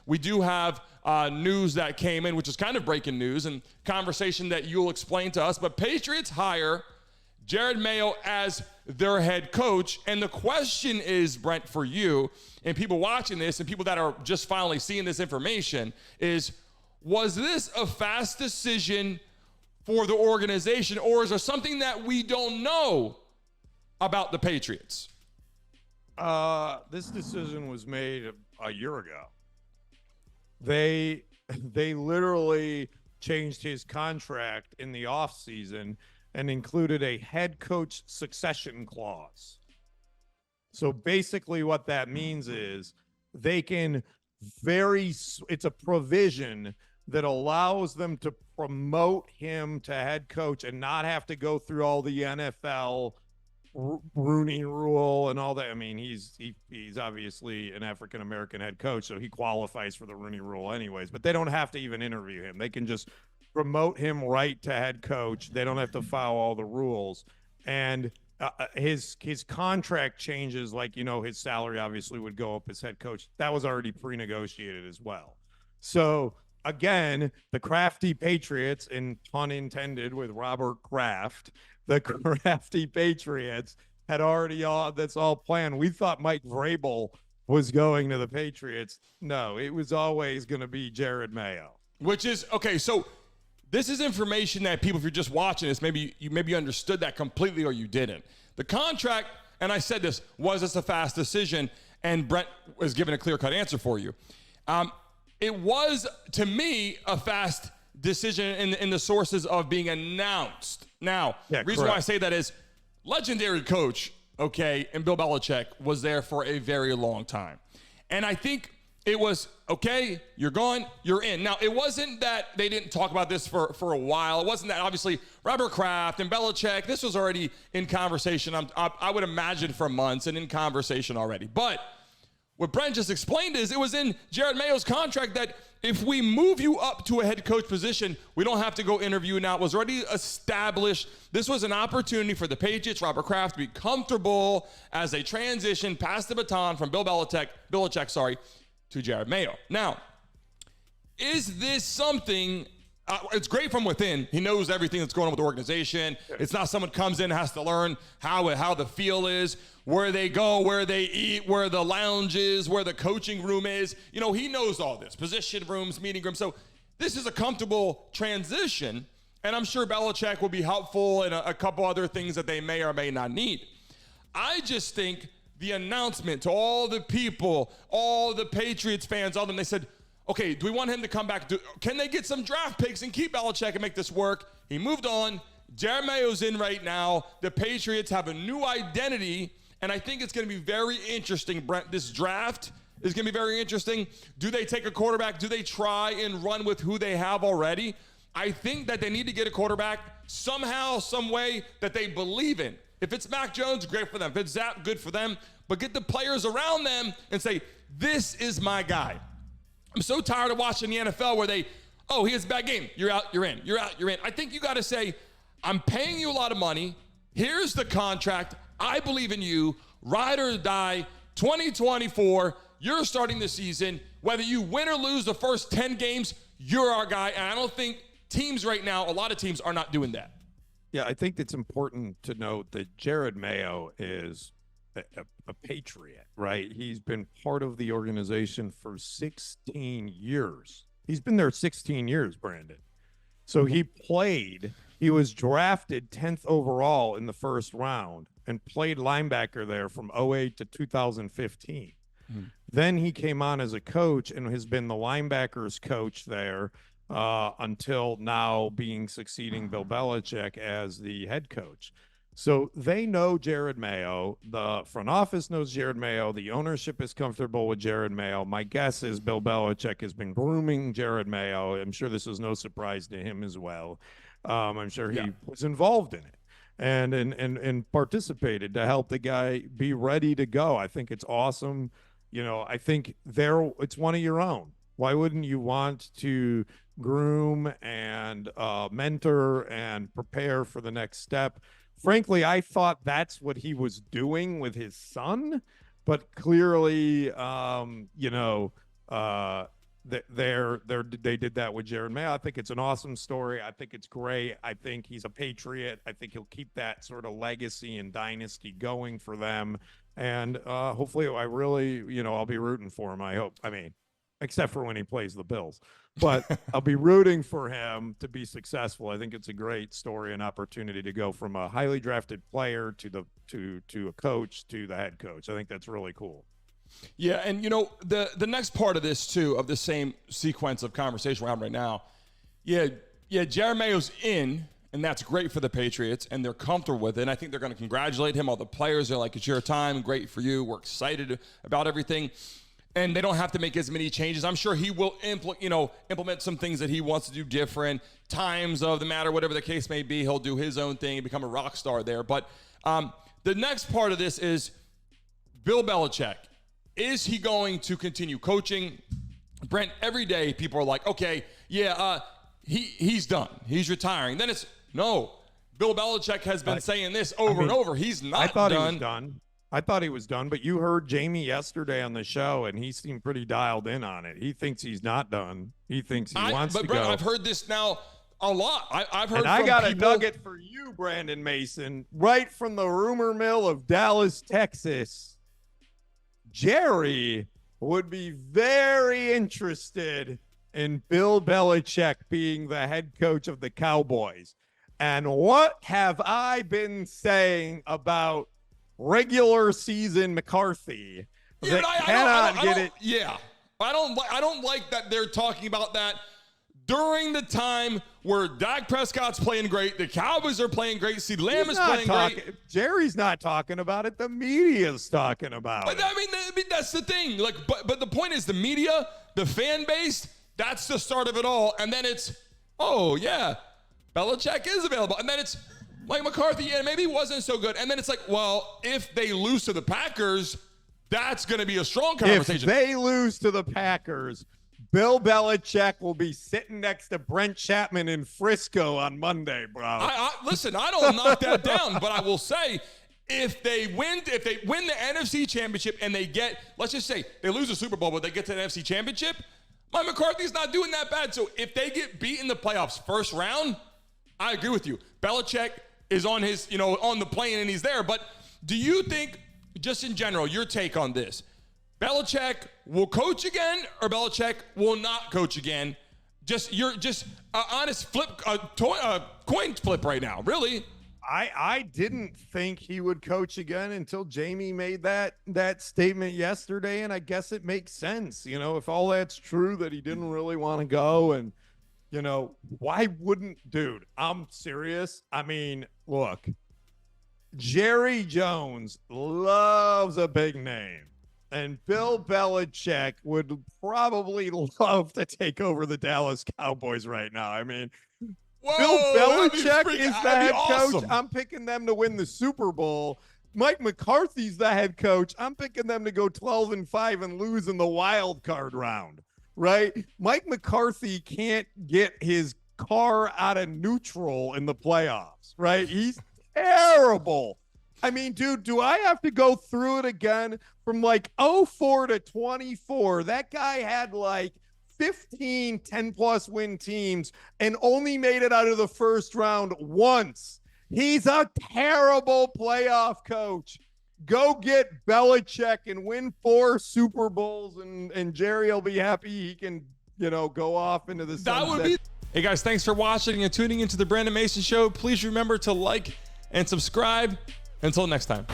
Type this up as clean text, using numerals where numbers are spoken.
we do have news that came in, which is kind of breaking news and conversation that you'll explain to us. But Patriots hire Jerod Mayo as their head coach. And the question is, Brent, for you and people watching this and people that are just finally seeing this information is, was this a fast decision for the organization, or is there something that we don't know about the Patriots? This decision was made a year ago. They literally changed his contract in the offseason and included a head coach succession clause. So basically what that means is they can it's a provision that allows them to promote him to head coach and not have to go through all the NFL Rooney rule and all that. I mean, he's obviously an African-American head coach, so he qualifies for the Rooney rule anyways, but they don't have to even interview him. They can just promote him right to head coach. They don't have to follow all the rules. And his contract changes, like, his salary obviously would go up as head coach. That was already pre-negotiated as well. So again, the crafty Patriots, and pun intended with Robert Kraft, the crafty Patriots had already that's all planned. We thought Mike Vrabel was going to the Patriots. No, it was always going to be Jerod Mayo. Which is, okay, so this is information that people, if you're just watching this, maybe you understood that completely or you didn't. The contract, and I said this, was this a fast decision? And Brent was given a clear-cut answer for you. It was, to me, a fast decision in the sources of being announced. Now, the reason why I say that is legendary coach, and Bill Belichick was there for a very long time. And I think it was, okay, you're gone, you're in. Now, it wasn't that they didn't talk about this for a while. It wasn't that, obviously, Robert Kraft and Belichick, this was already in conversation, I would imagine, for months and in conversation already. But what Brent just explained is it was in Jerod Mayo's contract that if we move you up to a head coach position, we don't have to go interview now. It was already established. This was an opportunity for the Patriots, Robert Kraft, to be comfortable as they transition past the baton from Bill Belichick, to Jerod Mayo. Now, is this something, it's great from within. He knows everything that's going on with the organization. It's not someone comes in and has to learn how the feel is, where they go, where they eat, where the lounge is, where the coaching room is. He knows all this, position rooms, meeting rooms. So this is a comfortable transition, and I'm sure Belichick will be helpful in a couple other things that they may or may not need. I just think the announcement to all the people, all the Patriots fans, all of them, they said, okay, do we want him to come back? Can they get some draft picks and keep Belichick and make this work? He moved on. Jerod Mayo's in right now. The Patriots have a new identity, and I think it's going to be very interesting, Brent. This draft is going to be very interesting. Do they take a quarterback? Do they try and run with who they have already? I think that they need to get a quarterback somehow, some way that they believe in. If it's Mac Jones, great for them. If it's Zach, good for them. But get the players around them and say, this is my guy. I'm so tired of watching the NFL where he has a bad game. You're out, you're in. You're out, you're in. I think you got to say, I'm paying you a lot of money. Here's the contract. I believe in you. Ride or die. 2024, you're starting the season. Whether you win or lose the first 10 games, you're our guy. And I don't think teams right now, a lot of teams are not doing that. Yeah, I think it's important to note that Jerod Mayo is a Patriot, right? He's been part of the organization for 16 years. He's been there 16 years, Brandon. So he was drafted 10th overall in the first round and played linebacker there from 2008 to 2015. Then he came on as a coach and has been the linebackers coach there until now, succeeding Bill Belichick as the head coach. So they know Jerod Mayo. The front office knows Jerod Mayo. The ownership is comfortable with Jerod Mayo. My guess is Bill Belichick has been grooming Jerod Mayo. I'm sure this is no surprise to him as well. I'm sure he was involved in it and participated to help the guy be ready to go. I think it's awesome. I think it's one of your own. Why wouldn't you want to groom and mentor and prepare for the next step? Frankly, I thought that's what he was doing with his son, but clearly, they did that with Jerod Mayo. I think it's an awesome story. I think it's great. I think he's a Patriot. I think he'll keep that sort of legacy and dynasty going for them. And hopefully, I'll be rooting for him. I hope. I mean, except for when he plays the Bills, but I'll be rooting for him to be successful. I think it's a great story and opportunity to go from a highly drafted player to a coach to the head coach. I think that's really cool. Yeah, and the next part of this too, of the same sequence of conversation we're having right now, Jerod Mayo's in, and that's great for the Patriots, and they're comfortable with it. And I think they're going to congratulate him. All the players are like, "It's your time, great for you. We're excited about everything," and they don't have to make as many changes. I'm sure he will implement some things that he wants to do different. Times of the matter, whatever the case may be, he'll do his own thing and become a rock star there. But the next part of this is Bill Belichick. Is he going to continue coaching? Brent, every day people are like, okay, he's done. He's retiring. Then it's, no, Bill Belichick has been saying this over and over. He's not done. I thought he was done. I thought he was done, but you heard Jamie yesterday on the show, and he seemed pretty dialed in on it. He thinks he's not done. He thinks he wants to Brent, go. I've heard this now a lot. I've heard and I got people. A nugget for you, Brandon Mason, right from the rumor mill of Dallas, Texas. Jerry would be very interested in Bill Belichick being the head coach of the Cowboys. And what have I been saying about regular season McCarthy that cannot get it? Yeah, I don't like that they're talking about that during the time where Dak Prescott's playing great, the Cowboys are playing great, CeeDee Lamb is playing great. Jerry's not talking about it. The media's talking about it. I mean, that's the thing. Like, but the point is, the media, the fan base, that's the start of it all. And then it's, oh yeah, Belichick is available. And then it's Mike McCarthy, yeah, maybe he wasn't so good. And then it's like, well, if they lose to the Packers, that's going to be a strong conversation. If they lose to the Packers, Bill Belichick will be sitting next to Brent Chapman in Frisco on Monday, bro. Listen, I don't knock that down, but I will say, if they win the NFC Championship and they get, let's just say they lose the Super Bowl, but they get to the NFC Championship, Mike McCarthy's not doing that bad. So if they get beat in the playoffs first round, I agree with you. Belichick is on his, on the plane and he's there. But do you think, just in general, your take on this, Belichick will coach again or Belichick will not coach again? You're just honest coin flip right now, really. I didn't think he would coach again until Jamie made that statement yesterday, and I guess it makes sense. If all that's true, that he didn't really want to go, and why wouldn't, dude? I'm serious. I mean, look, Jerry Jones loves a big name. And Bill Belichick would probably love to take over the Dallas Cowboys right now. I mean, Bill Belichick is the head coach. I'm picking them to win the Super Bowl. Mike McCarthy's the head coach. I'm picking them to go 12-5 and lose in the wild card round, right? Mike McCarthy can't get his car out of neutral in the playoffs, right? He's terrible. I mean, dude, do I have to go through it again from like 04 to 24? That guy had like 15 10-plus win teams and only made it out of the first round once. He's a terrible playoff coach. Go get Belichick and win 4 Super Bowls, and Jerry will be happy he can, go off into the sunset. That would be. Hey, guys, thanks for watching and tuning into the Brandon Mason Show. Please remember to like and subscribe. Until next time.